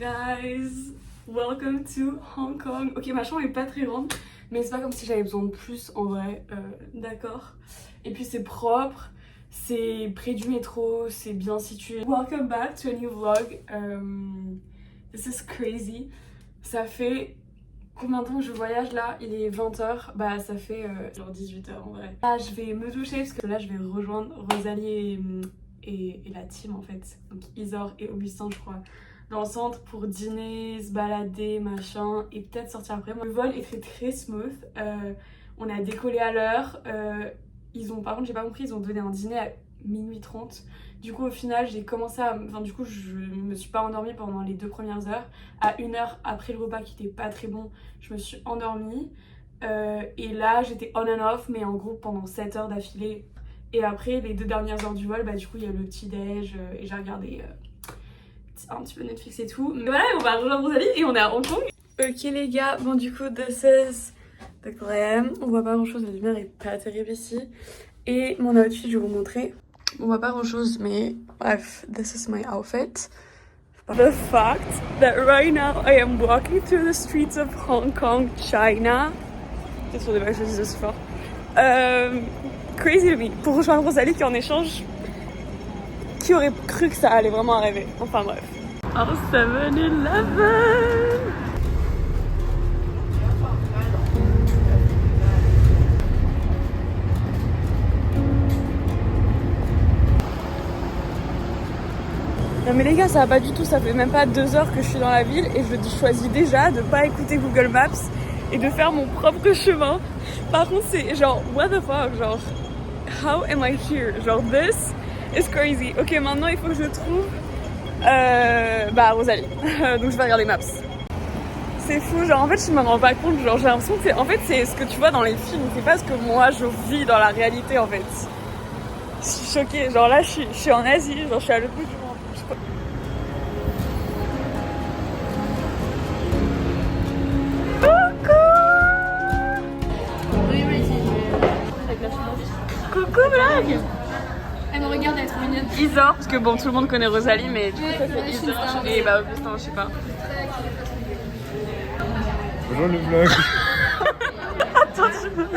guys, welcome to Hong Kong. Ok, ma chambre est pas très grande, mais c'est pas comme si j'avais besoin de plus en vrai, d'accord. Et puis c'est propre, c'est près du métro, c'est bien situé. Welcome back to a new vlog. This is crazy. Ça fait combien de temps que je voyage là? Il est 20h, bah ça fait genre 18h en vrai. Là je vais me doucher parce que là je vais rejoindre Rosalie et la team en fait, donc Isor et Augustin je crois, dans le centre pour dîner, se balader, machin, et peut-être sortir après. Le vol était très smooth, on a décollé à l'heure, par contre j'ai pas compris, ils ont donné un dîner à minuit 30. Du coup au final j'ai commencé à... Enfin du coup je me suis pas endormie pendant les 2 premières heures. À 1 heure après le repas qui était pas très bon, je me suis endormie. Et là j'étais on and off, mais en gros pendant 7 heures d'affilée. Et après les 2 dernières heures du vol, bah du coup il y a le petit déj et j'ai regardé un petit peu Netflix et tout. Mais voilà, on va rejoindre Rosalie et on est à Hong Kong. Ok les gars, bon du coup this is the glam. On voit pas grand chose, la lumière est pas terrible ici. Et mon outfit je vais vous montrer. On voit pas grand chose mais bref, this is my outfit. The fact that right now I am walking through the streets of Hong Kong, China. Peut-être sur des vagues, je dis aussi fort. Crazy to me. Pour rejoindre Rosalie qui en échange. Qui aurait cru que ça allait vraiment arriver? Enfin bref. Oh, 7-Eleven! Non mais les gars, ça va pas du tout, ça fait même pas 2 heures que je suis dans la ville et je choisis déjà de pas écouter Google Maps et de faire mon propre chemin. Par contre c'est genre, what the fuck, genre, how am I here? Genre, this is crazy. Ok, maintenant il faut que je trouve Rosalie. Donc je vais regarder Maps. C'est fou, genre en fait je me rends pas compte, genre j'ai l'impression que c'est ce que tu vois dans les films, c'est pas ce que moi je vis dans la réalité en fait. Je suis choquée, genre là je suis en Asie, genre je suis à l'autre bout du monde. Coucou blague. Elle me regarde, elle est trop mignonne. Isor, parce que bon tout le monde connaît Rosalie mais du coup ça fait Isor et bah Augustin je sais pas. Bonjour le vlog. Attends tu peux... Faut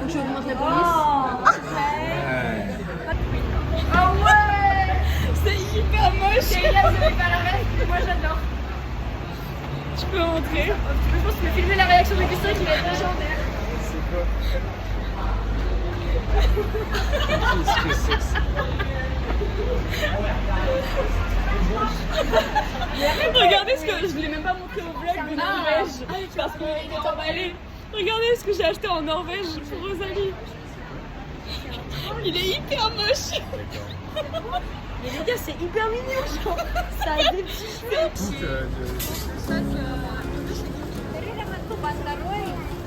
que je augmente la police. Ah ouais. C'est hyper moche. Vous avez pas la rêve, moi j'adore. Tu peux montrer? Je pense que je vais filmer la réaction de Gustin qui va être légendaire. C'est quoi? Qu'est-ce que c'est que ça? Regardez ce que... Je l'ai même pas montré au vlog de Norvège. Parce qu'il est emballé. Regardez ce que j'ai acheté en Norvège pour Rosalie. Il est hyper moche. Mais les gars, c'est hyper mignon, genre. Ça a des petits cheveux.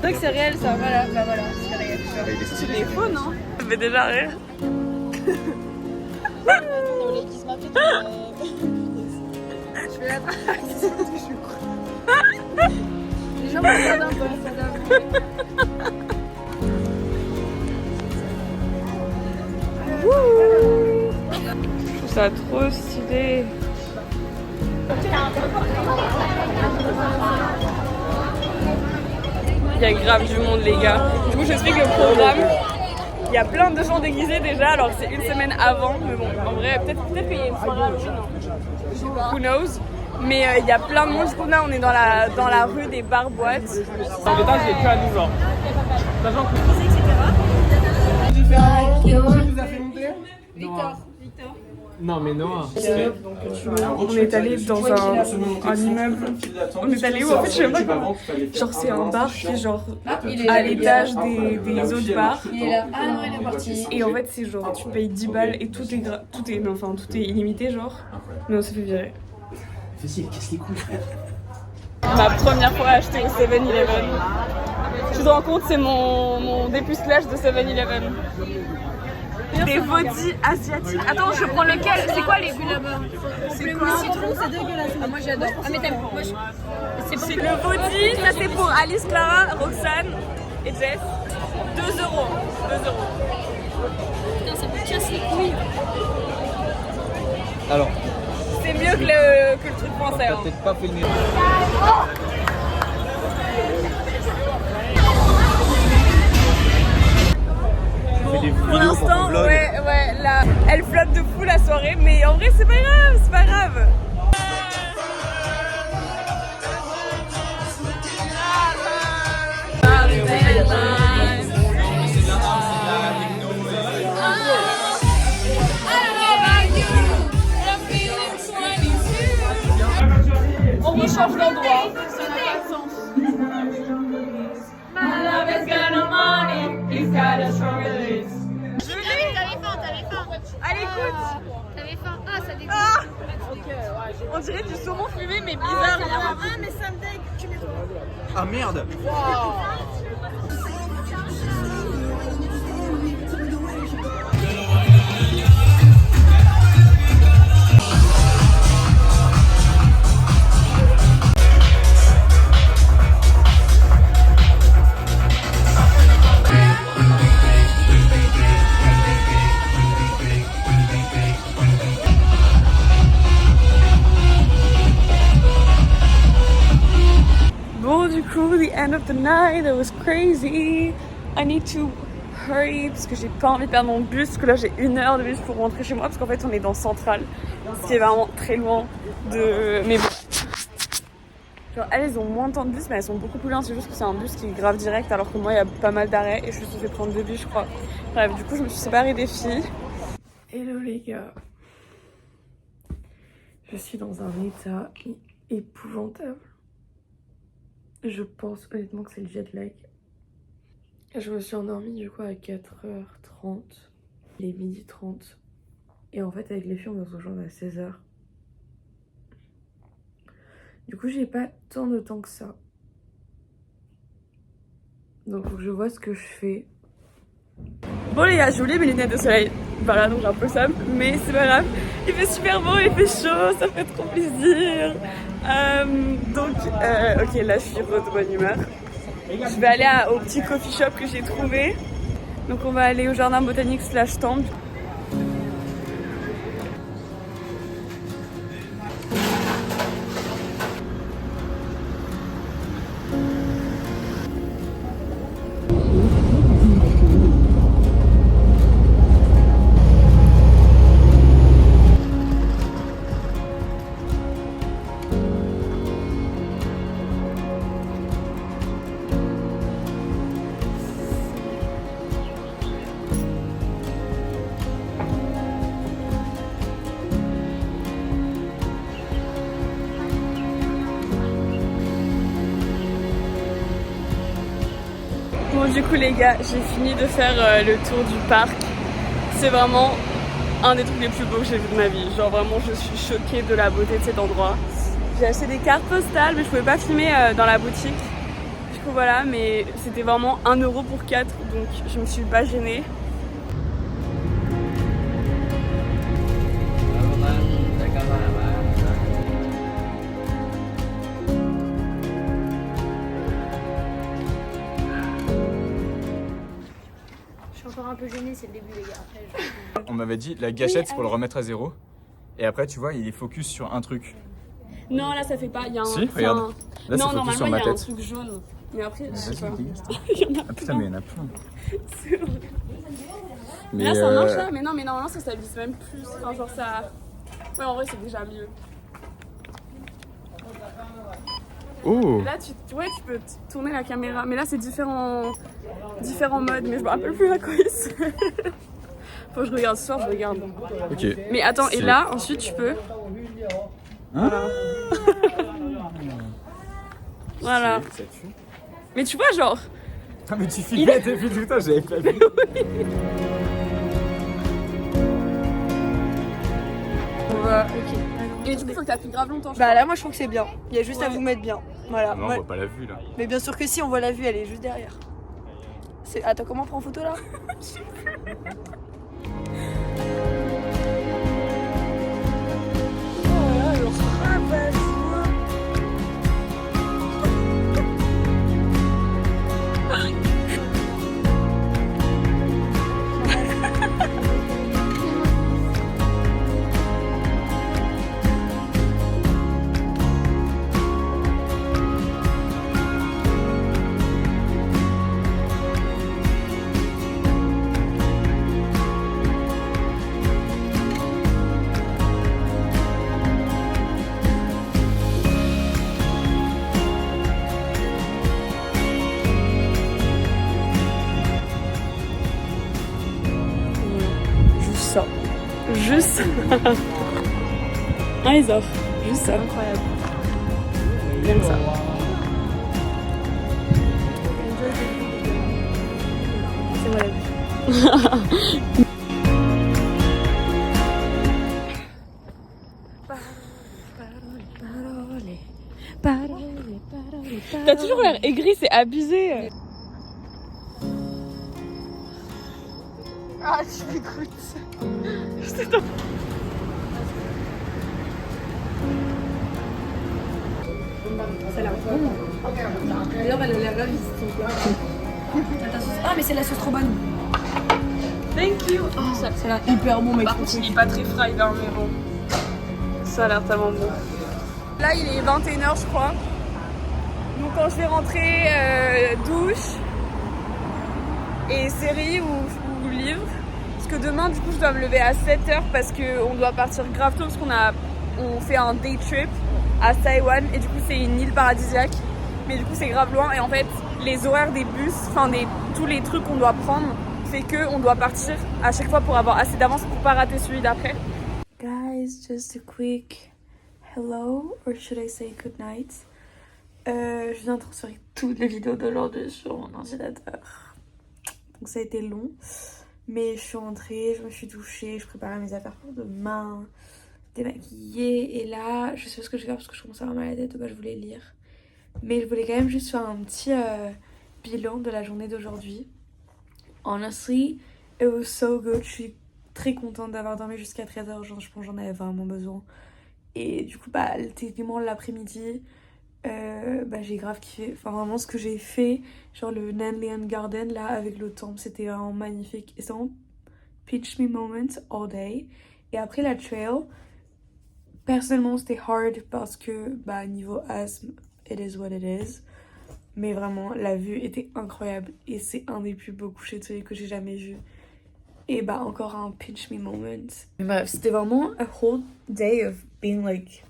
C'est vrai que c'est réel ça. Voilà, bah voilà, c'est réel. Il est Tu stylé. l'es faux non? Ça fait déjà rire. Attends, les qui se m'appellent. Je vais la Les gens me regardent un peu, ça donne. Je trouve ça trop stylé. Il y a grave du monde les gars. Du coup j'explique le programme. Il y a plein de gens déguisés déjà alors que c'est une semaine avant. Mais bon en vrai peut-être qu'il y a une soirée Halloween. Who knows? Mais il y a plein de monde. Du coup là on est dans la rue des bars boîtes. En détail, j'ai que à nous, genre. Sachant que... Victor. Non, mais non. On est allé dans un immeuble. On est allé où en fait je sais même pas comment. Genre c'est un bar qui est genre à l'étage des autres bars. Il est là. Ah non, il est parti. Et en fait c'est genre tu payes 10 balles et tout est illimité genre. Mais on s'est fait virer. Fais-y, casse les couilles, frère. Ma première fois acheté au 7-Eleven. Tu te rends compte, c'est mon dépucelage de 7-Eleven. Des vaudis asiatiques. Attends, je prends lequel? C'est quoi les goûts là-bas? C'est quoi? Le citron, c'est dégueulasse. Ah, moi j'adore. Ah, mais t'aimes. Moi, C'est le vaudi, ça c'est pour Alice, Clara, Roxane et Jess. 2 €. 2 €. Putain, ça me casse les couilles. Alors, C'est mieux que le truc français. Hein. Peut-être pas fait le mieux. Pour l'instant, ouais, là, elle flotte de fou la soirée, mais en vrai, c'est pas grave, c'est pas grave. On rechange d'endroit. Ça n'a pas de sens. My love has got no money, he's got a strong release. T'avais faim. Allez, écoute. T'avais faim. Ah, ça dégoûte. On dirait du saumon fumé, mais bizarre. Ah, mais ça me dégue. Tu mets Ah merde. Bon, du coup, the end of the night, it was crazy. I need to hurry parce que j'ai pas envie de perdre mon bus. Parce que là, j'ai 1 heure de bus pour rentrer chez moi. Parce qu'en fait, on est dans Centrale. Ce qui est vraiment très loin de. Mais bon. Genre, elles ont moins de temps de bus, mais elles sont beaucoup plus loin. C'est juste que c'est un bus qui est grave direct. Alors que moi, il y a pas mal d'arrêts. Et je suis censée prendre 2 bus, je crois. Bref, du coup, je me suis séparée des filles. Hello les gars. Je suis dans un état épouvantable. Je pense honnêtement que c'est le jet lag. Je me suis endormie du coup à 4h30. Il est 12h30. Et en fait avec les filles on va se rejoindre à 16h. Du coup j'ai pas tant de temps que ça. Donc faut que je vois ce que je fais. Bon les gars, j'ai oublié mes lunettes de soleil. Voilà, donc j'ai un peu ça, mais c'est pas grave. Il fait super beau, il fait chaud, ça fait trop plaisir. Ok, là je suis de bonne humeur. Je vais aller au petit coffee shop que j'ai trouvé. Donc on va aller au jardin botanique / temple. Bon du coup les gars, j'ai fini de faire le tour du parc. C'est vraiment un des trucs les plus beaux que j'ai vu de ma vie. Genre vraiment je suis choquée de la beauté de cet endroit. J'ai acheté des cartes postales mais je pouvais pas filmer dans la boutique. Du coup voilà, mais c'était vraiment 1 € pour 4 donc je me suis pas gênée. Encore un peu gênée, c'est le début les gars. Après, On m'avait dit la gâchette c'est pour le remettre à 0. Et après tu vois il est focus sur un truc. Non là ça fait pas, il y a un... Si, regarde. Là, non c'est focus sur normalement ma il y a un tête. truc jaune. Mais après je sais Vas-y, pas. dégage. Il y en a Ah putain mais il y en a plein. C'est vrai. Mais Là ça marche là, mais non mais normalement ça stabilise même plus. Enfin genre ça... Ouais en vrai c'est déjà mieux. Oh. Là tu peux tourner la caméra, mais là c'est différents modes, mais je me rappelle plus à quoi il sert. Faut que je regarde ce soir, je regarde. Ok. Mais attends, et là ensuite tu peux... Hein Voilà. Ça tue. Mais tu vois genre... Ah mais tu filmais depuis tout le temps, j'avais pas vu. Ok. Et du coup faut que t'appuies grave longtemps. Bah là, moi je trouve que c'est bien. Il y a juste à vous mettre bien. Voilà. Non on Ouais. voit pas la vue là. Mais bien sûr que si, on voit la vue, elle est juste derrière. Attends, comment on prend en photo là? bus. Ah, ils offrent. Juste ça. Incroyable. J'aime ça. C'est moi la vue. T'as toujours l'air aigri, c'est abusé. Ah, tu m'écoutes. C'est la d'ailleurs, elle a l'air ravie. Ah, mais c'est la sauce trop bonne. Thank you. Oh, c'est là hyper bon, mec. Par contre, il est pas très fry, hein, mais bon. Ça a l'air tellement bon. Là, il est 21h, je crois. Donc, quand je vais rentrer, douche et série ou livre. Parce que demain, du coup, je dois me lever à 7h parce qu'on doit partir grave tôt parce on fait un day trip à Taïwan et du coup, c'est une île paradisiaque. Mais du coup, c'est grave loin et en fait, les horaires des bus, enfin, tous les trucs qu'on doit prendre, fait qu'on doit partir à chaque fois pour avoir assez d'avance pour pas rater celui d'après. Guys, just a quick hello, or should I say good night. Je viens de transférer toutes les vidéos d'aujourd'hui sur mon ordinateur. Donc ça a été long. Mais je suis rentrée, je me suis douchée, je préparais mes affaires pour demain, démaquillée. Et là, je sais pas ce que je vais faire parce que je commence à avoir mal à la tête, donc je voulais lire. Mais je voulais quand même juste faire un petit bilan de la journée d'aujourd'hui. Honestly, it was so good. Je suis très contente d'avoir dormi jusqu'à 13h. Je pense que j'en avais vraiment besoin. Et du coup, techniquement, l'après-midi, j'ai grave kiffé. Enfin, vraiment, ce que j'ai fait, genre le Nanlian Garden, là, avec le temple, c'était vraiment magnifique. Et c'est vraiment pitch me moment all day. Et après, la trail, personnellement, c'était hard parce que, niveau asthme, it is what it is. Mais vraiment, la vue était incroyable. Et c'est un des plus beaux couchers de soleil que j'ai jamais vu. Et encore un pinch me moment. Mais bref, c'était vraiment a whole day of being like,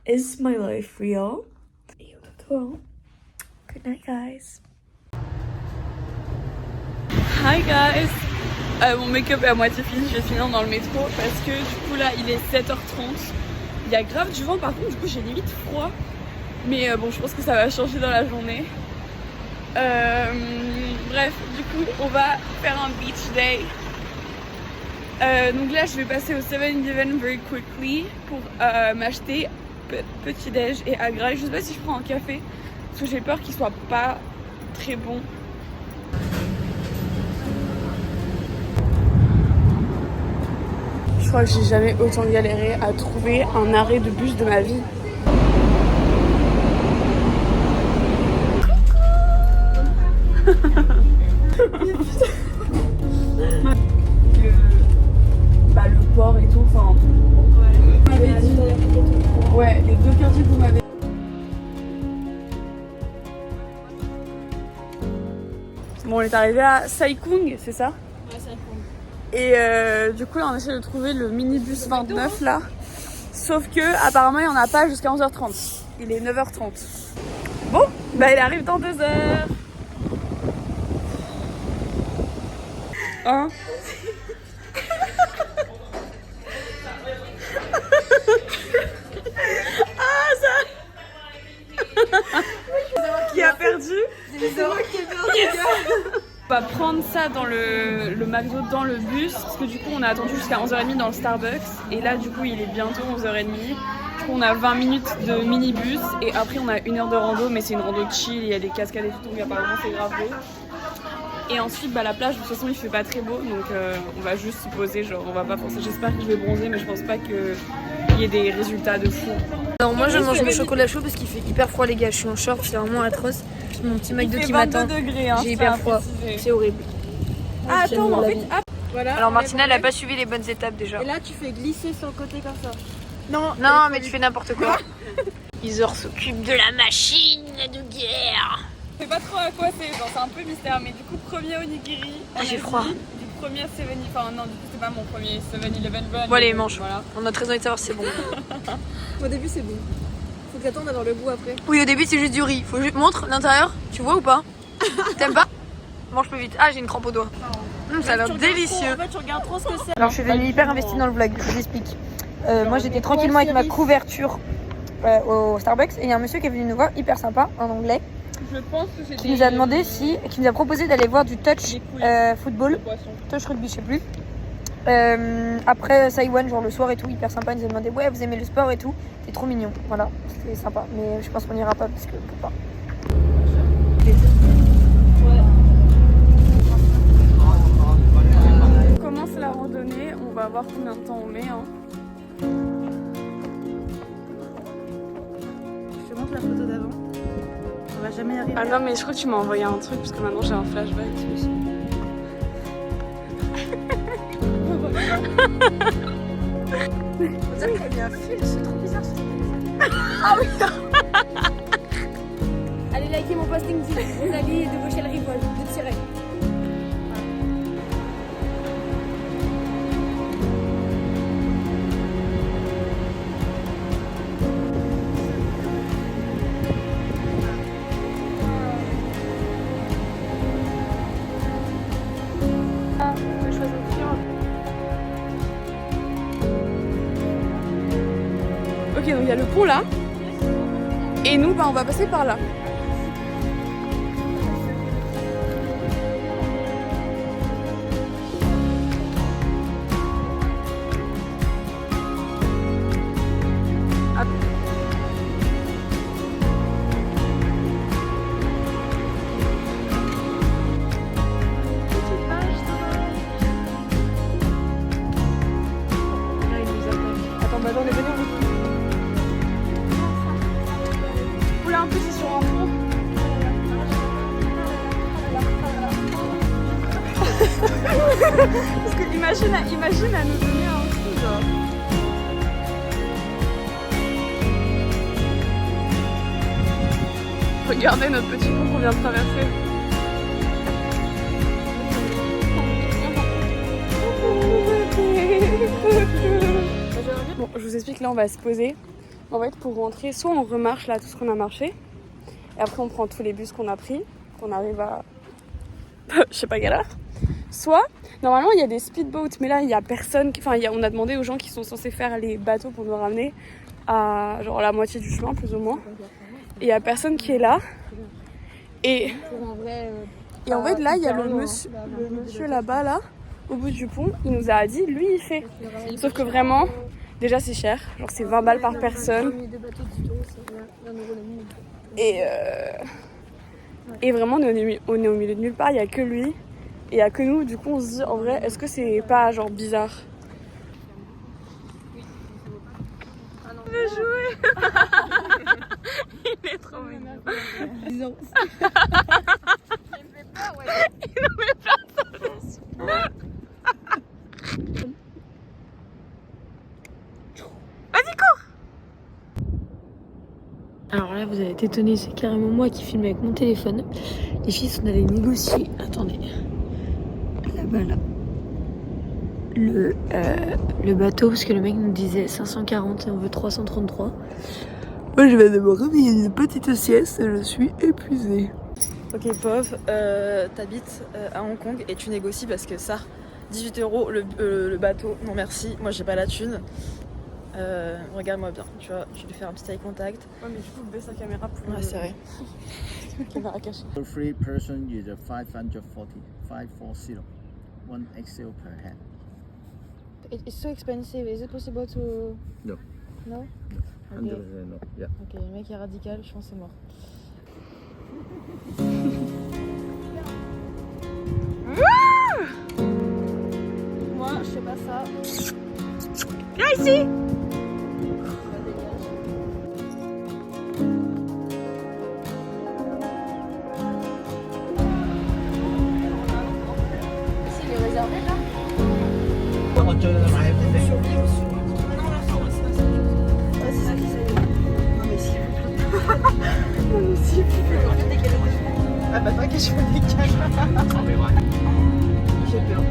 is my life real? Et au revoir. Good night, guys. Hi, guys. Mon make-up est à moitié fini. Je vais finir dans le métro parce que du coup, là, il est 7h30. Il y a grave du vent, par contre, du coup, j'ai limite froid. Mais je pense que ça va changer dans la journée. Bref, du coup, on va faire un beach day. Donc là, je vais passer au 7-Eleven very quickly pour m'acheter petit déj et agra. Je sais pas si je prends un café parce que j'ai peur qu'il soit pas très bon. Je crois que j'ai jamais autant galéré à trouver un arrêt de bus de ma vie. Le port et tout, enfin. Ouais, les deux quartiers que vous m'avez. Bon, on est arrivé à Sai-Kung, c'est ça? Ouais, ça prend. Et du coup, là, on essaie de trouver le minibus 29 là. Sauf que, apparemment, il n'y en a pas jusqu'à 11h30. Il est 9h30. Bon, il arrive dans 2 heures. Hein? Ah, ça. Qui a perdu? C'est moi qui ai perdu. Yes. On va prendre ça dans le McDo dans le bus parce que du coup on a attendu jusqu'à 11h30 dans le Starbucks et là du coup il est bientôt 11h30. Du coup on a 20 minutes de minibus et après on a 1 heure de rando, mais c'est une rando chill, il y a des cascades et tout, donc apparemment c'est grave beau. Et ensuite la plage, de toute façon il fait pas très beau, donc on va juste se poser, genre on va pas penser, j'espère que je vais bronzer, mais je pense pas qu'il y ait des résultats de fou. Alors moi je mange mon chocolat chaud parce qu'il fait hyper froid les gars, je suis en short, c'est vraiment atroce. J'ai mon petit McDo qui m'attend, j'ai hyper froid, c'est horrible. Ah attends, en fait, voilà. Alors Martina elle a pas suivi les bonnes étapes déjà. Et là, tu fais glisser sur le côté comme ça. Non mais tu fais n'importe quoi. Isor s'occupe de la machine de guerre. Je sais pas trop à quoi c'est, genre c'est un peu mystère, mais du coup premier onigiri. J'ai froid. Du premier 7-Eleven, enfin non, du coup c'est pas mon premier 7-Eleven. Bon allez mange, voilà. On a très envie de savoir si c'est bon. Au début, c'est bon. Faut que t'attendes d'avoir le goût après. Oui au début c'est juste du riz, faut juste montre l'intérieur, tu vois ou pas? T'aimes pas? Mange plus vite. Ah j'ai une crampe au doigt. Ça a l'air délicieux. En fait, tu regardes trop ce que c'est. Alors je suis devenue hyper investie dans le vlog, je vous explique. Moi j'étais tranquillement avec ma couverture au Starbucks et il y a un monsieur qui est venu nous voir, hyper sympa, en anglais, Je pense que c'est qui nous a demandé qui nous a proposé d'aller voir du touch football, touch rugby, je sais plus. Après Saiwan, genre le soir et tout, hyper sympa, il nous a demandé ouais vous aimez le sport et tout, c'est trop mignon, voilà, c'était sympa, mais je pense qu'on ira pas parce que peut pas. On commence la randonnée, on va voir combien de temps on met. Hein. Je te montre la photo d'avant. On va jamais y arriver. Ah non mais je crois que tu m'as envoyé un truc parce que maintenant j'ai un flashback. On dirait qu'il y a un fil, c'est trop bizarre ce truc. Ah oui. Allez liker mon post LinkedIn, Rosalie de Vauchel Rivol, de Tiret. Ok, donc il y a le pont là. Et nous, bah, on va passer par là. Attends, bah attends, on est venu. Oula, en plus ils sont en fond. Parce que imagine à nous donner un truc genre. Regardez notre petit pont qu'on vient de traverser. Bon, je vous explique, là on va se poser. En fait, pour rentrer, soit on remarche là tout ce qu'on a marché, et après on prend tous les bus qu'on a pris, qu'on arrive à je sais pas quelle heure. Soit, normalement il y a des speedboats, mais là il y a personne, enfin on a demandé aux gens qui sont censés faire les bateaux pour nous ramener à genre la moitié du chemin plus ou moins. Et il y a personne qui est là. Et en fait là il y a le monsieur là-bas là, au bout du pont, il nous a dit lui il fait. Sauf que vraiment, déjà c'est cher, genre c'est 20 balles par personne. Et vraiment on est au milieu de nulle part, il n'y a que lui. Et il n'y a que nous, du coup on se dit en vrai, est-ce que c'est pas genre bizarre? Il veut jouer. Il est trop mignon. Il me fait peur, ouais. Il nous met peur. Vas-y, cours. Alors là, vous avez été étonnés, c'est carrément moi qui filme avec mon téléphone. Les filles sont allées négocier. Attendez. Là-bas, là. Le bateau, parce que le mec nous disait 540 et on veut 333. Moi, je vais devoir réveiller une petite sieste. Je suis épuisée. Ok, pauvre, t'habites à Hong Kong et tu négocies parce que ça, 18 € le bateau, non merci, moi j'ai pas la thune. Regarde-moi bien, tu vois, je vais faire un petit eye contact. Ouais, mais du coup, baisse la caméra pour. Ouais, c'est vrai. Caméra cachée. For three person is 540, 540, one XL per head. It's so expensive, is it possible to... No. No? 100% no. Yeah. Ok, le mec est radical, je pense que c'est mort. Moi, je fais pas ça. Viens ici. C'est les réservé là. Ah bah t'inquiète, je me décale. J'ai peur.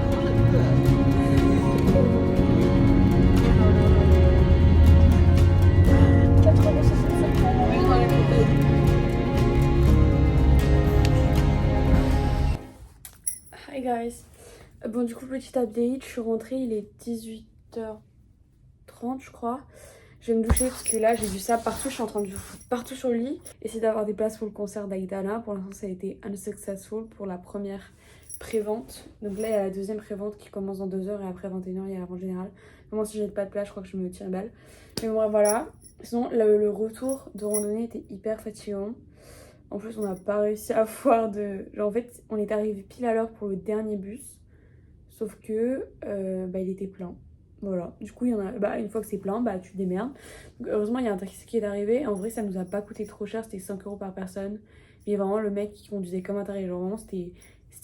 Hi guys. Bon, du coup, petit update, je suis rentrée, il est 18h30, je crois. Je vais me doucher parce que là, j'ai vu ça partout, je suis en train de foutre partout sur le lit. Essayer d'avoir des places pour le concert d'Aitana. Pour l'instant, ça a été unsuccessful pour la première prévente. Donc là, il y a la deuxième prévente qui commence dans 2 heures et après 21h, il y a la vente générale. Vraiment, si j'ai pas de place, je crois que je me tire une balle. Mais bon, voilà. Sinon, le retour de randonnée était hyper fatigant. En plus, on n'a pas réussi à avoir de... Genre, en fait, on est arrivé pile à l'heure pour le dernier bus. Sauf que, il était plein. Voilà, du coup il y en a, une fois que c'est plein, tu te démerdes. Donc, heureusement il y a un taxi qui est arrivé. En vrai ça nous a pas coûté trop cher, c'était 5 € par personne. Mais vraiment le mec qui conduisait comme un taré, genre vraiment c'était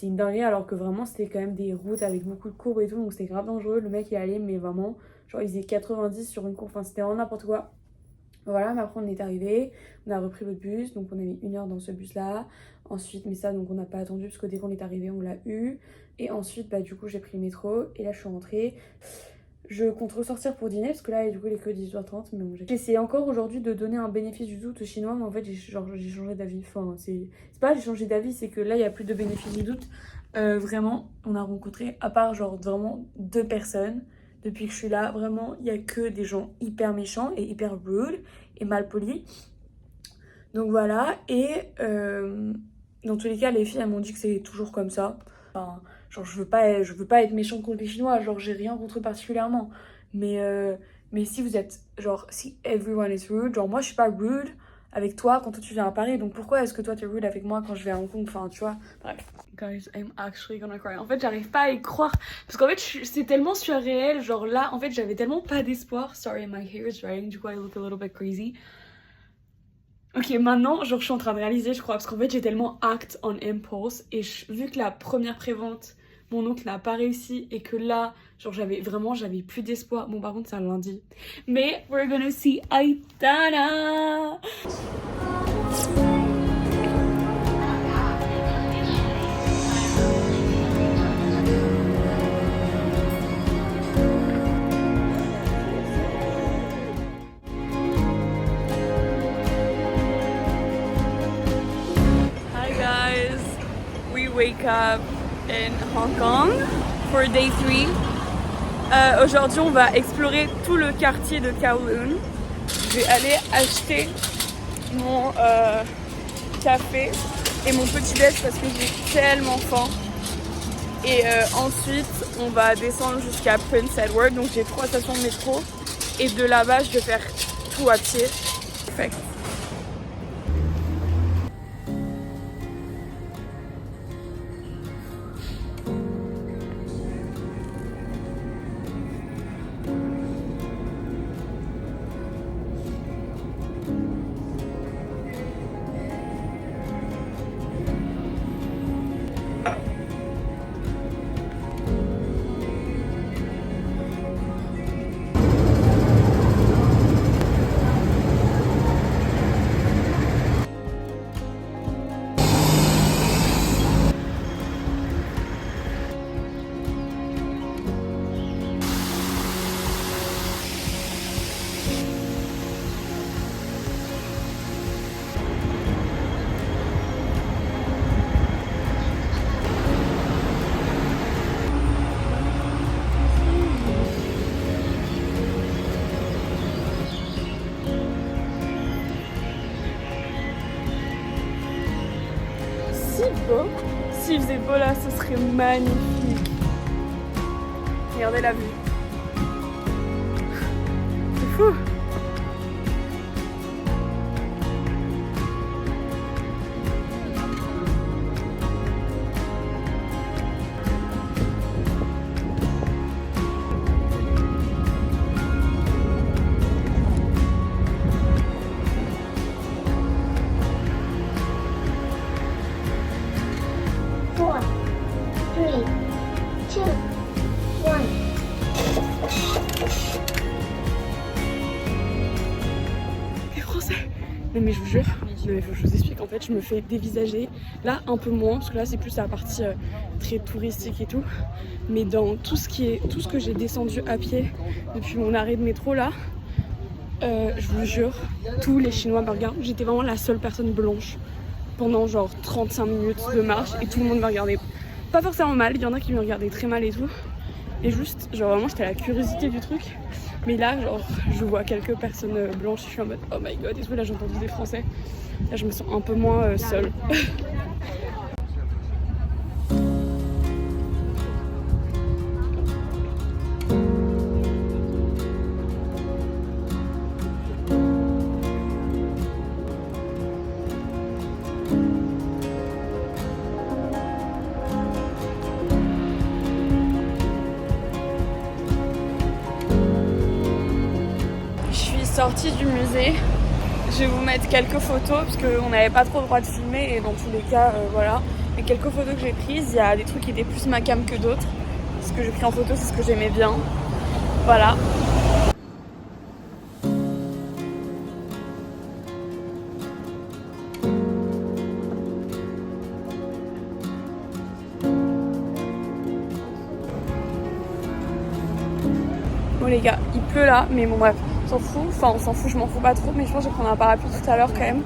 une dinguerie. Alors que vraiment c'était quand même des routes avec beaucoup de courbes et tout, donc c'était grave dangereux. Le mec il allait mais vraiment, genre il faisait 90 sur une courbe, enfin c'était vraiment n'importe quoi. Voilà, mais après on est arrivé, on a repris l'autre bus, donc on a mis 1 heure dans ce bus là. Ensuite, mais ça donc on n'a pas attendu parce que dès qu'on est arrivé on l'a eu. Et ensuite du coup j'ai pris le métro et là je suis rentrée. Je compte ressortir pour dîner parce que là du coup il est que 18h30, mais bon, j'ai essayé encore aujourd'hui de donner un bénéfice du doute aux Chinois, mais en fait j'ai changé d'avis. Enfin c'est pas j'ai changé d'avis, c'est que là il n'y a plus de bénéfice du doute. Vraiment on a rencontré, à part genre vraiment 2 personnes depuis que je suis là, vraiment il y a que des gens hyper méchants et hyper rude et mal polis. Donc voilà, et dans tous les cas les filles elles m'ont dit que c'est toujours comme ça. Enfin, genre je veux pas être méchante contre les Chinois, genre j'ai rien contre eux particulièrement. Mais si vous êtes, genre si everyone is rude, genre moi je suis pas rude avec toi quand toi tu viens à Paris, donc pourquoi est-ce que toi t'es rude avec moi quand je vais à Hong Kong, enfin tu vois. Bref. Guys, I'm actually gonna cry. En fait j'arrive pas à y croire, parce qu'en fait c'est tellement surréel, genre là en fait j'avais tellement pas d'espoir. Sorry my hair is drying, du coup I look a little bit crazy. Ok, maintenant, genre, je suis en train de réaliser, je crois, parce qu'en fait, j'ai tellement act on impulse, et vu que la première prévente, mon oncle n'a pas réussi, et que là, genre, j'avais plus d'espoir. Bon, par contre, c'est un lundi. Mais, we're gonna see Aitana! Wake up in Hong Kong for day 3. Aujourd'hui on va explorer tout le quartier de Kowloon. Je vais aller acheter mon café et mon petit déj parce que j'ai tellement faim. Et ensuite on va descendre jusqu'à Prince Edward, donc j'ai 3 stations de métro et de là-bas je vais faire tout à pied. Perfect. S'il faisait beau là, ce serait magnifique. Regardez la vue. C'est fou. Non mais je vous jure, je vous explique, en fait je me fais dévisager, là un peu moins, parce que là c'est plus la partie très touristique et tout, mais dans tout ce que j'ai descendu à pied depuis mon arrêt de métro là, je vous jure, tous les Chinois me regardent, j'étais vraiment la seule personne blanche pendant genre 35 minutes de marche et tout le monde me regardait. pas forcément mal, il y en a qui me regardaient très mal et tout. Et juste, genre vraiment j'étais à la curiosité du truc. Mais là, genre, je vois quelques personnes blanches, je suis en mode oh my god, et tout, là j'ai entendu des Français. Là je me sens un peu moins seule. Sortie du musée, je vais vous mettre quelques photos parce qu'on n'avait pas trop le droit de filmer et dans tous les cas voilà, mais quelques photos que j'ai prises, il y a des trucs qui étaient plus ma cam que d'autres. Ce que j'ai pris en photo c'est ce que j'aimais bien, voilà. Bon les gars, il pleut là, mais bon bref. On s'en fout, enfin on s'en fout, je m'en fous pas trop, mais je pense que je vais prendre un parapluie tout à l'heure quand même.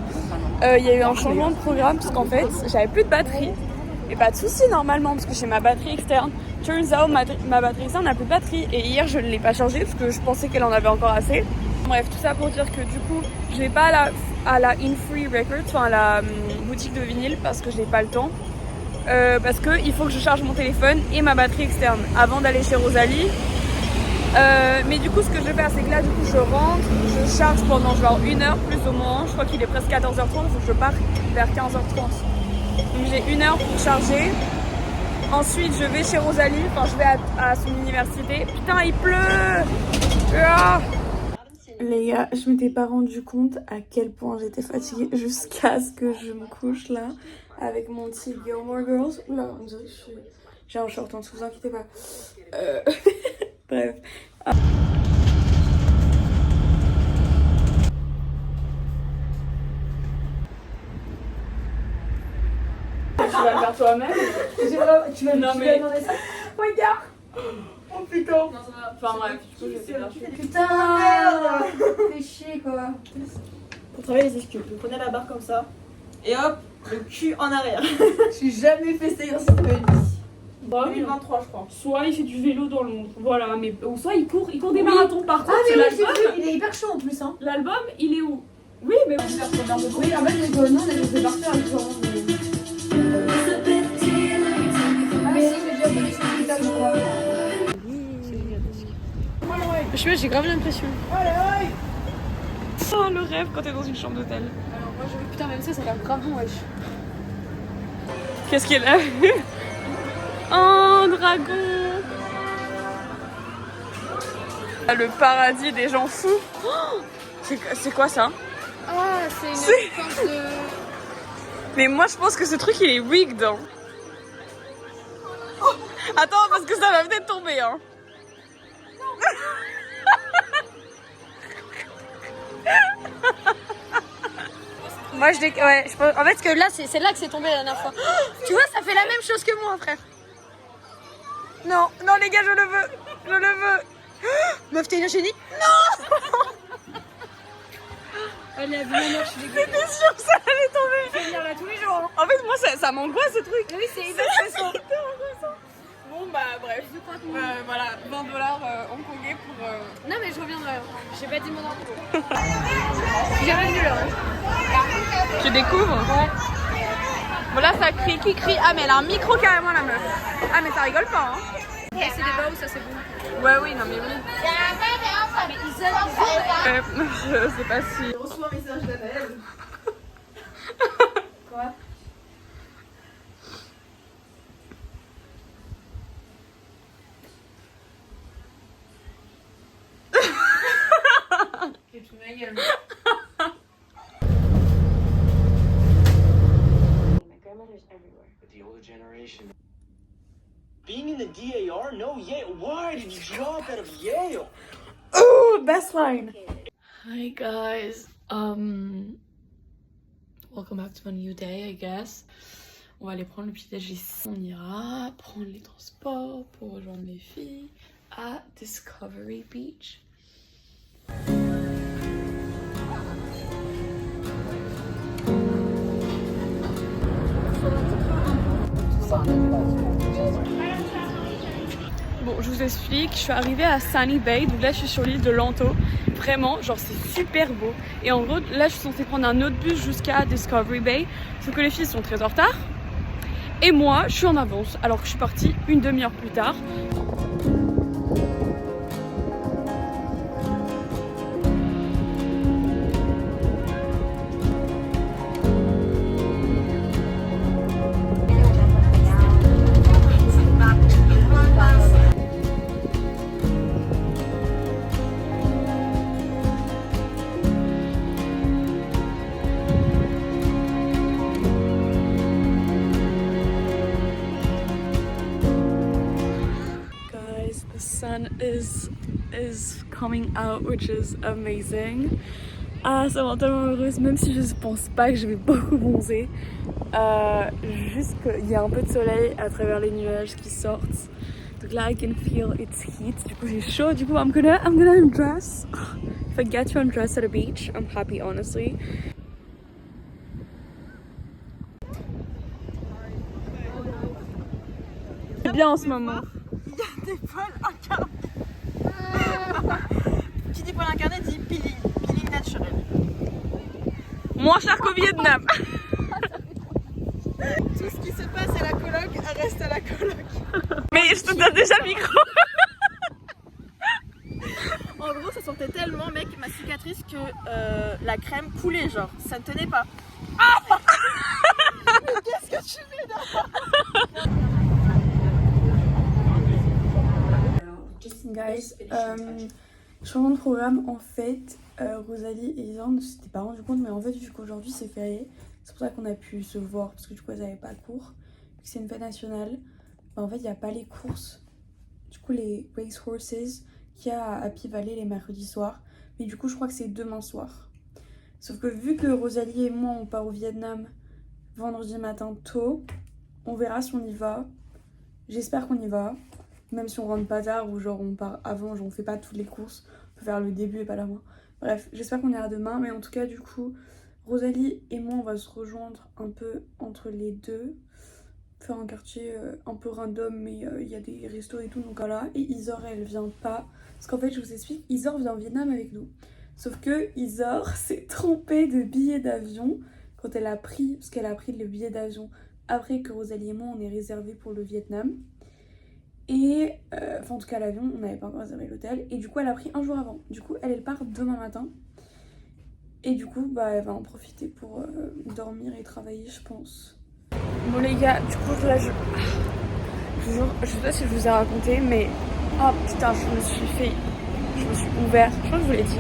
Il y a eu un changement de programme parce qu'en fait j'avais plus de batterie. Et pas de soucis normalement parce que j'ai ma batterie externe. Turns out ma batterie externe n'a plus de batterie. Et hier je ne l'ai pas chargée parce que je pensais qu'elle en avait encore assez. Bref, tout ça pour dire que du coup je vais pas à la In-Free Records, enfin à la boutique de vinyle parce que je n'ai pas le temps. Parce qu'il faut que je charge mon téléphone et ma batterie externe avant d'aller chez Rosalie. Mais du coup ce que je vais faire c'est que là du coup je rentre, je charge pendant genre 1 heure plus ou moins, je crois qu'il est presque 14h30, il faut que je parte vers 15h30. Donc j'ai 1 heure pour charger, ensuite je vais chez Rosalie, enfin je vais à son université, putain il pleut ah. Les gars, je m'étais pas rendu compte à quel point j'étais fatiguée jusqu'à ce que je me couche là avec mon petit Gilmore Girls. Oula, on dirait que j'ai un short en dessous, vous inquiétez pas. Bref. Ah. Tu vas le faire toi-même. Tu vas demander ça. Regarde. Oh putain. Non, ça va. Enfin bref, du coup je sais pas. Putain, merde. Fais chier quoi. Pour travailler les excuses, vous prenez la barre comme ça et hop, le cul en arrière. J'ai jamais fait cet exercice de ma vie. 2023 je crois. Soit il fait du vélo dans le monde, voilà, mais ou soit il court des marathons par contre. Ah mais oui, l'album, il est hyper chaud en plus hein. L'album, il est où? Oui, mais Oui, en fait, nous on a des partenaires avec toi. Mais si, j'ai déjà entendu ce spectacle, je crois. je sais pas, j'ai grave l'impression. Oh le rêve quand t'es dans une chambre d'hôtel. Alors moi je veux putain même ça a l'air grave bon wesh. Qu'est-ce qu'elle a? Oh, dragon! Le paradis des gens fous. Oh, c'est quoi ça? Ah, c'est une sorte de... Mais moi je pense que ce truc il est rigged. Hein. Oh, attends parce que ça va peut-être tomber. Hein. Moi je pense... En fait que là c'est là que c'est tombé la dernière fois. Tu vois ça fait la même chose que moi frère. Non, non les gars je le veux. Je le veux. Meuf t'es une génie. Elle a vu ma mère, je suis dégoûtée. J'étais sûre que ça allait tomber. Je vais venir là tous les jours. Hein. En fait moi ça m'angoisse ce truc. Oui, c'est hyper stressant. Bon bah bref. Voilà, $20 hongkongais pour... Non mais je reviendrai. J'ai pas dit mon nom. J'ai rien vu là. Tu découvres? Ouais. Bon là ça crie, qui crie? Ah mais elle a un micro carrément la meuf. Ah mais ça rigole pas hein. C'est des bas où ça c'est bon. Ouais oui non mais oui. Je sais pas si... Je reçois un message d'Anaël. Quoi? J'ai tout ma gueule. The older generation. Being in the DAR? No, Yale. Why did you drop out of Yale? Oh, best line. Hi guys. Welcome back to a new day, I guess. On va aller prendre le petit déj ici. On ira prendre les transports pour rejoindre les filles à Discovery Beach. Bon, je vous explique, je suis arrivée à Sunny Bay, donc là je suis sur l'île de Lanto. Vraiment, genre c'est super beau. Et en gros, là je suis censée prendre un autre bus jusqu'à Discovery Bay, sauf que les filles sont très en retard. Et moi, je suis en avance, alors que je suis partie une demi-heure plus tard. Is coming out, which is amazing. Ah, ça me rend tellement heureuse, même si je pense pas que je vais beaucoup bronzer. Juste qu'il y a un peu de soleil à travers les nuages qui sortent. Donc là, I can feel its heat. Du coup, j'ai chaud. Du coup, I'm gonna undress. If I get to undress at a beach, I'm happy, honestly. C'est bien en ce moment. Il y a des poils incarnés. Qui dit poils incarnés dit peeling naturel. Moins cher qu'au Vietnam. Tout ce qui se passe à la coloc reste à la coloc. Mais je te donne déjà le micro. En gros, ça sentait tellement, mec, ma cicatrice que la crème coulait, genre, ça ne tenait pas. Ah. Mais qu'est-ce que tu fais là? Guys, changement de programme, en fait, Rosalie et Isor ne s'étaient pas rendu compte, mais en fait, vu qu'aujourd'hui c'est férié, c'est pour ça qu'on a pu se voir, parce que du coup, elles n'avaient pas cours. Vu que c'est une fête nationale, bah, en fait, il n'y a pas les courses, du coup, les racehorses qu'il y a à Happy Valley les mercredis soirs, mais du coup, je crois que c'est demain soir. Sauf que vu que Rosalie et moi, on part au Vietnam vendredi matin tôt, on verra si on y va. J'espère qu'on y va. Même si on rentre pas tard ou genre on part avant, genre on fait pas toutes les courses, on peut faire le début et pas la fin. Bref, j'espère qu'on ira demain, mais en tout cas du coup, Rosalie et moi on va se rejoindre un peu entre les deux, faire un quartier un peu random, mais il y a des restos et tout, donc voilà. Et Isor elle vient pas, parce qu'en fait je vous explique, Isor vient au Vietnam avec nous. Sauf que Isor s'est trompée de billet d'avion quand elle a pris, parce qu'elle a pris le billet d'avion après que Rosalie et moi on est réservé pour le Vietnam. Et enfin en tout cas l'avion, on n'avait pas encore réservé l'hôtel. Et du coup elle a pris un jour avant. Du coup elle part demain matin. Et du coup bah elle va en profiter pour dormir et travailler je pense. Bon les gars, du coup là je vous jure, je sais pas si je vous ai raconté mais... Oh putain je me suis ouvert, je crois que je vous l'ai dit.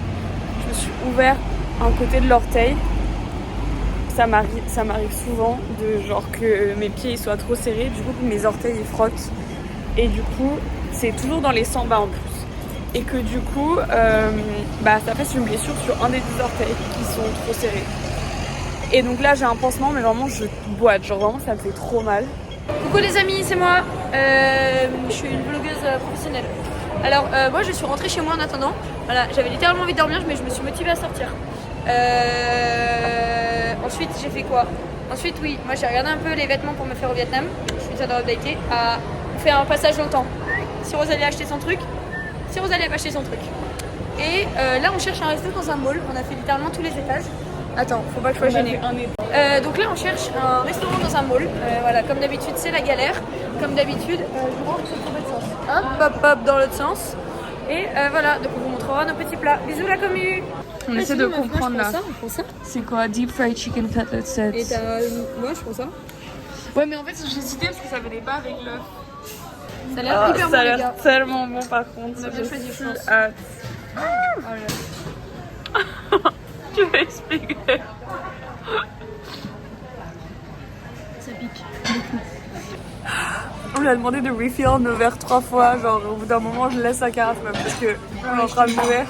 Je me suis ouvert un côté de l'orteil. Ça m'arrive souvent de genre que mes pieds ils soient trop serrés. Du coup que mes orteils ils frottent. Et du coup, c'est toujours dans les 100 bas en plus. Et que du coup, ça fait une blessure sur un des deux orteils qui sont trop serrés. Et donc là, j'ai un pansement, mais vraiment, je boite. Genre vraiment, ça me fait trop mal. Coucou les amis, c'est moi. Je suis une vlogueuse professionnelle. Alors, moi, je suis rentrée chez moi en attendant. Voilà, j'avais littéralement envie de dormir, mais je me suis motivée à sortir. Ensuite, j'ai fait quoi? Ensuite, oui, moi, j'ai regardé un peu les vêtements pour me faire au Vietnam. Je suis en train d'updater. On fait un passage dans le temps. Si Rosalie a acheté son truc, si Rosalie a pas acheté son truc. Et là on cherche un resto dans un mall, on a fait littéralement tous les étages. Attends, faut pas que je sois gênée. Donc là on cherche un restaurant dans un mall. Voilà, comme d'habitude c'est la galère. Comme d'habitude, je rentre dans l'autre sens. Hop, hop, hop, dans l'autre sens. Et voilà, donc on vous montrera nos petits plats. Bisous la commu. On essaie de comprendre là. On prend ça. C'est quoi? Deep fried chicken cutlet set. Et moi je prends ça. Ouais mais en fait j'ai hésité parce que ça venait pas avec l'œuf. Ça a l'air hyper bon, ça a les l'air gars. tellement bon par contre. On a bien choisi, je pense. Tu vas expliquer. Ça pique. On lui a demandé de refill nos verres 3 fois, genre au bout d'un moment je laisse la carafe même parce que on est en train de mourir.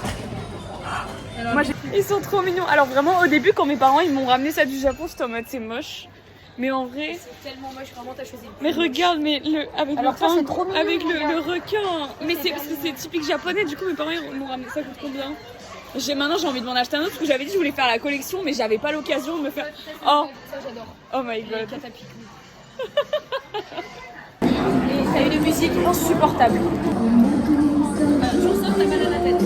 Moi, ils sont trop mignons. Alors vraiment au début quand mes parents ils m'ont ramené ça du Japon, j'étais en mode c'est moche. Mais en vrai, c'est tellement moche, vraiment t'as choisi. mais regarde, mais avec alors le ça, pain, c'est trop mignon, avec le regarde. requin. Mais c'est parce que c'est typique japonais. Du coup, mes parents ils m'ont ramené ça coûte combien? Maintenant j'ai envie de m'en acheter un autre parce que j'avais dit que je voulais faire la collection, mais j'avais pas l'occasion de me faire. Oh, ça j'adore. oh my god. Catapicou. T'as une musique insupportable. Chanson, t'as mal à la tête.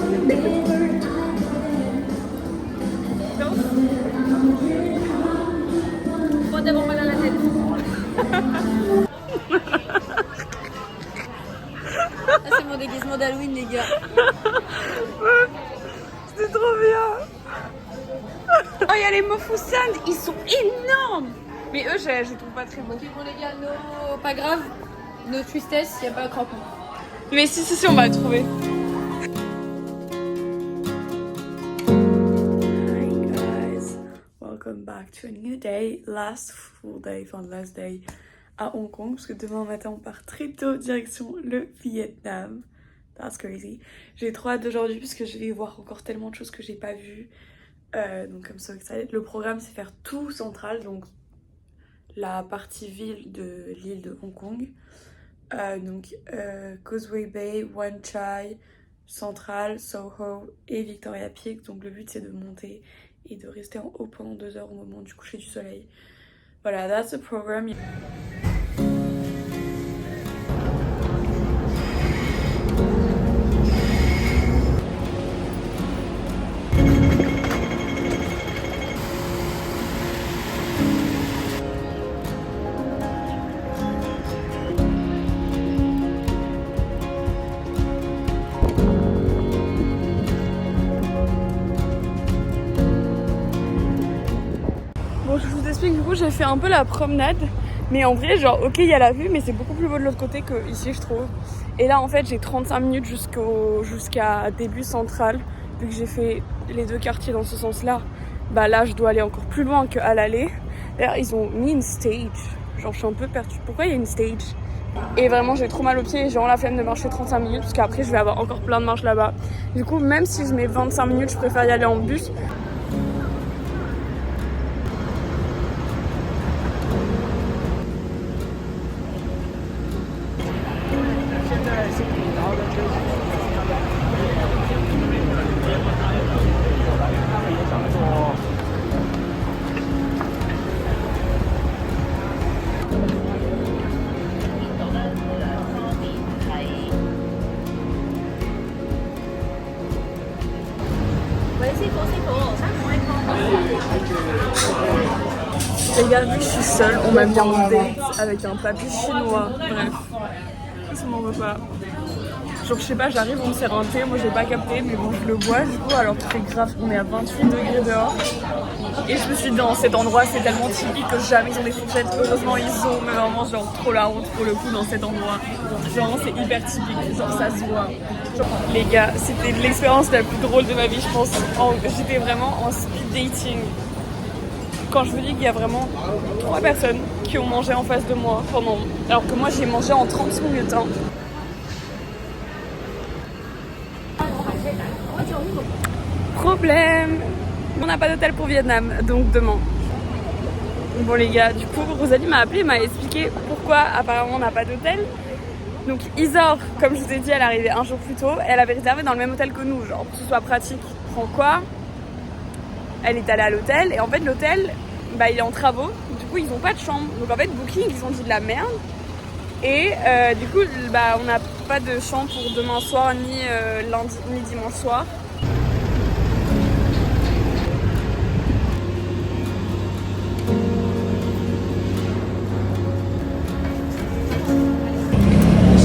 Faut d'avoir mal à la tête. C'est mon déguisement d'Halloween, les gars. C'est trop bien. Oh, il y a les Mofussan, ils sont énormes. Mais eux, je trouve pas très beaux. Ok, bon, les gars, pas grave. No tristesse, y a pas de crampon. Mais si, on va le trouver. Hi guys, welcome back to a new day. Last full day, enfin last day à Hong Kong. Parce que demain matin, on part très tôt direction le Vietnam. That's crazy. J'ai trop hâte d'aujourd'hui parce que je vais voir encore tellement de choses que j'ai pas vues. Donc comme ça, le programme c'est faire tout central, donc la partie ville de l'île de Hong Kong. Causeway Bay, Wan Chai, Central, Soho et Victoria Peak. Donc le but c'est de monter et de rester en haut pendant 2 heures au moment du coucher du soleil. Voilà, that's the program. Bon, je vous explique, du coup j'ai fait un peu la promenade, mais en vrai genre ok il y a la vue mais c'est beaucoup plus beau de l'autre côté que ici je trouve. Et là en fait j'ai 35 minutes jusqu'à début central, vu que j'ai fait les 2 quartiers dans ce sens là. Bah là je dois aller encore plus loin qu'à l'aller. D'ailleurs ils ont mis une stage, genre je suis un peu perdue, pourquoi il y a une stage? Et vraiment j'ai trop mal aux pieds et j'ai vraiment la flemme de marcher 35 minutes parce qu'après je vais avoir encore plein de marches là-bas. Du coup même si je mets 25 minutes je préfère y aller en bus. Les gars, vu que je suis seule, on m'a mis en date avec un papy chinois. Bref, ça m'en veut pas. Genre, je sais pas, j'arrive, on me sert un thé, moi j'ai pas capté, mais bon, je le bois du coup, alors qu'il fait grave, on est à 28 degrés dehors. Et je me suis dit, dans cet endroit, c'est tellement typique que jamais ils ont des fourchettes. Heureusement, ils ont, mais vraiment, genre, trop la honte pour le coup dans cet endroit. Genre, c'est hyper typique, genre, ça se voit. Genre, les gars, c'était l'expérience la plus drôle de ma vie, je pense. J'étais vraiment en speed dating. Quand je vous dis qu'il y a vraiment 3 personnes qui ont mangé en face de moi pendant... Alors que moi, j'ai mangé en 30 minutes. Hein. Problème, on n'a pas d'hôtel pour Vietnam, donc demain. Bon les gars, du coup Rosalie m'a appelé, m'a expliqué pourquoi apparemment on n'a pas d'hôtel. Donc Isor, comme je vous ai dit, elle est arrivée un jour plus tôt, elle avait réservé dans le même hôtel que nous, genre pour que ce soit pratique. Prends quoi? Elle est allée à l'hôtel et en fait l'hôtel, bah, il est en travaux, du coup ils n'ont pas de chambre. Donc en fait Booking, ils ont dit de la merde. Et du coup bah, on n'a pas de chambre pour demain soir, ni lundi, ni dimanche soir.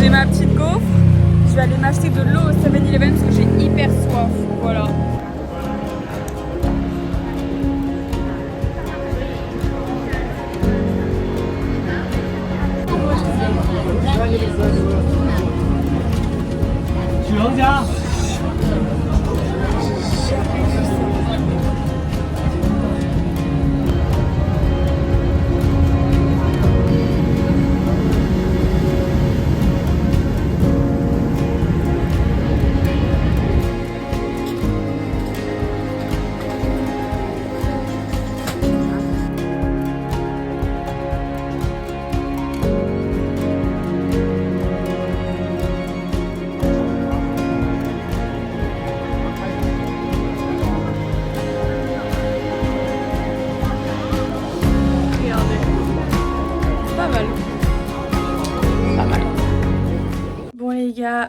J'ai ma petite gaufre, je vais aller m'acheter de l'eau au 7-Eleven parce que j'ai hyper soif, voilà.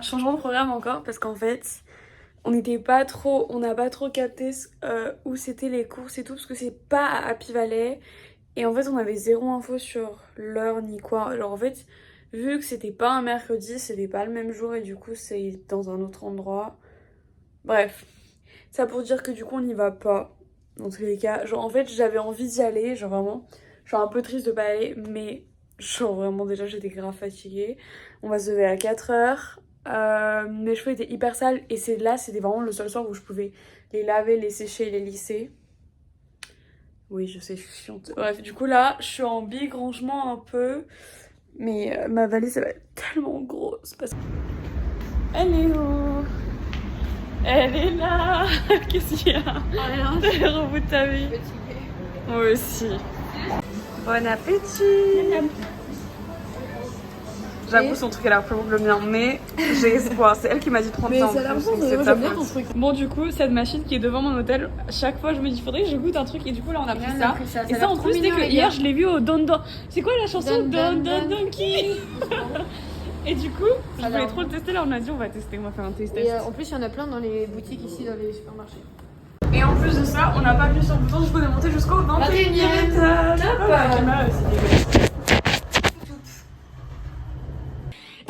changement de programme encore parce qu'en fait, on n'a pas trop capté où c'était les courses et tout parce que c'est pas à Happy Valley. Et en fait, on avait zéro info sur l'heure ni quoi. Genre en fait, vu que c'était pas un mercredi, c'était pas le même jour et du coup, c'est dans un autre endroit. Bref, ça pour dire que du coup, on n'y va pas. Dans tous les cas, genre en fait, j'avais envie d'y aller, genre vraiment. Je suis un peu triste de pas aller, mais genre vraiment déjà, j'étais grave fatiguée. On va se lever à 4h. Mes cheveux étaient hyper sales et c'était vraiment le seul soir où je pouvais les laver, les sécher et les lisser. Oui, je sais, je suis chiante. Bref, du coup là, je suis en big rangement un peu. Mais ma valise, elle va être tellement grosse parce que... Elle est où? Elle est là. Qu'est-ce qu'il y a? Rien. T'as l'air au bout de ta vie. Moi aussi. Bon appétit. J'avoue, son truc a l'air plus beau que le mien, mais j'ai espoir. C'est elle qui m'a dit 30 ans. Mais ça a l'air bon, j'aime bien ton truc. Bon, du coup, cette machine qui est devant mon hôtel, chaque fois je me dis, faudrait que je goûte un truc. Et du coup, là, on a pris ça. Et ça, en plus, c'est que hier, je l'ai vu au Don Don. C'est quoi la chanson? Don Don Donkey. Et du coup, je voulais trop le tester. Là, on a dit, on va tester, on va faire un test. Et en plus, il y en a plein dans les boutiques ici, dans les supermarchés. Et en plus de ça, on n'a pas appuyé sur le bouton, je peux monter jusqu'au 21e étage.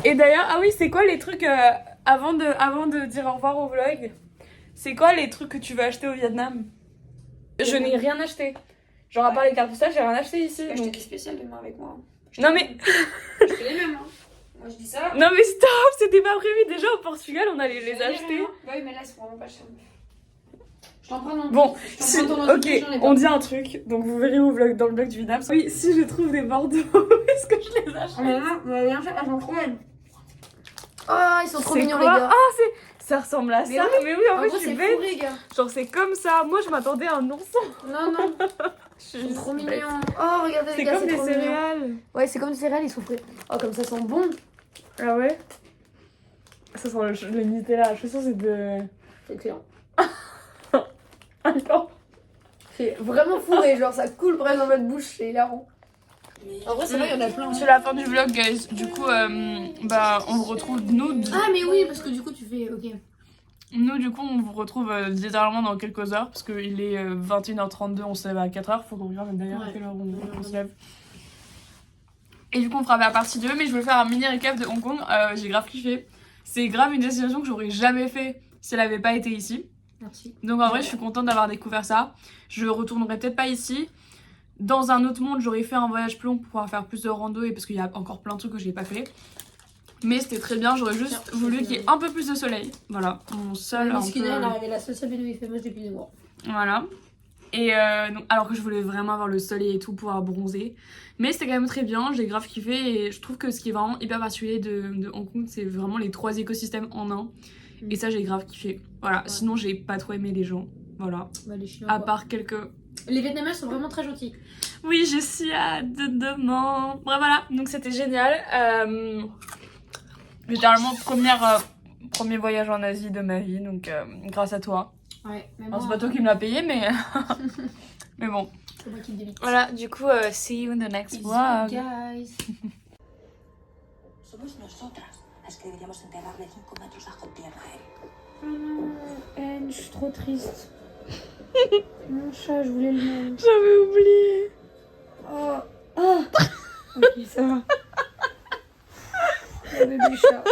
Et d'ailleurs, ah oui, c'est quoi les trucs, avant de dire au revoir au vlog, c'est quoi les trucs que tu veux acheter au Vietnam? Je n'ai rien acheté. Genre à part les cartes postales, j'ai rien acheté ici. J'ai acheté des spéciales demain avec moi. Non mais... Je fais les mêmes, hein. Moi je dis ça. Non mais stop, c'était pas prévu. Déjà au Portugal, on allait les acheter. Bah oui, mais là c'est vraiment pas cher. Je t'en prends un. Bon, si, ok, on dit un truc, donc vous verrez au vlog, dans le vlog du Vietnam. Oui, si je trouve des Bordeaux, est-ce que je les achète? Mais bien fait, elles sont trop belles. Oh, ils sont trop mignons les quoi gars. Ah, ça ressemble à ça. Mais oui, en fait, gros, je suis c'est bête. fourré, gars. Genre, c'est comme ça. Moi, je m'attendais à un ourson. Non, non. Ils sont trop mignons. Oh, regardez les C'est gars, comme des trop mignon. céréales. Ouais, c'est comme des céréales, ils sont frais. Oh, comme ça sent bon. Ah ouais? Ça sent le Nutella. Je suis sûre c'est de... C'est excellent. Attends. C'est vraiment fourré, genre ça coule presque dans votre bouche, c'est hilarant. En vrai, c'est vrai, il y en a plein. C'est la fin du vlog, guys. Du coup, bah, on vous retrouve, nous... Ah, mais oui, parce que du coup, tu fais... Ok. Nous, du coup, on vous retrouve littéralement dans quelques heures, parce qu'il est 21h32, on se lève à 4h. Faut qu'on regarde d'ailleurs à quelle heure on se lève. Et du coup, on fera la partie 2, mais je voulais faire un mini récap de Hong Kong. J'ai grave kiffé. C'est grave une destination que j'aurais jamais fait si elle avait pas été ici. Merci. Donc en vrai, je suis contente d'avoir découvert ça. Je retournerai peut-être pas ici. Dans un autre monde, j'aurais fait un voyage plus long pour pouvoir faire plus de rando et parce qu'il y a encore plein de trucs que j'ai pas fait. Mais c'était très bien, j'aurais juste voulu qu'il y ait un peu plus de soleil. Voilà, mon seul un peu... la seule semaine où il fait moche depuis 2 mois. Voilà. Et donc, alors que je voulais vraiment avoir le soleil et tout, pouvoir bronzer. Mais c'était quand même très bien, j'ai grave kiffé. Et je trouve que ce qui est vraiment hyper particulier de Hong Kong, c'est vraiment les 3 écosystèmes en un. Et ça, j'ai grave kiffé. Voilà, sinon j'ai pas trop aimé les gens. Voilà. Bah, les Chinois, à part quelques... Les Vietnamiens sont vraiment très gentils. Oui, j'ai si hâte de demain. Bref, voilà, donc c'était génial. Littéralement, premier voyage en Asie de ma vie, donc grâce à toi. Ouais, mais Alors, c'est pas toi qui me l'as payé, mais... mais bon. C'est moi qui me débite. Voilà, du coup, see you in the next vlog. Guys. Somos nosotras las que deberíamos enterrarle 5 metros bajo tierra, Je suis trop triste. Mon chat, je voulais le même. J'avais oublié. Oh. Ah. Ok, ça va. Le bébé chat.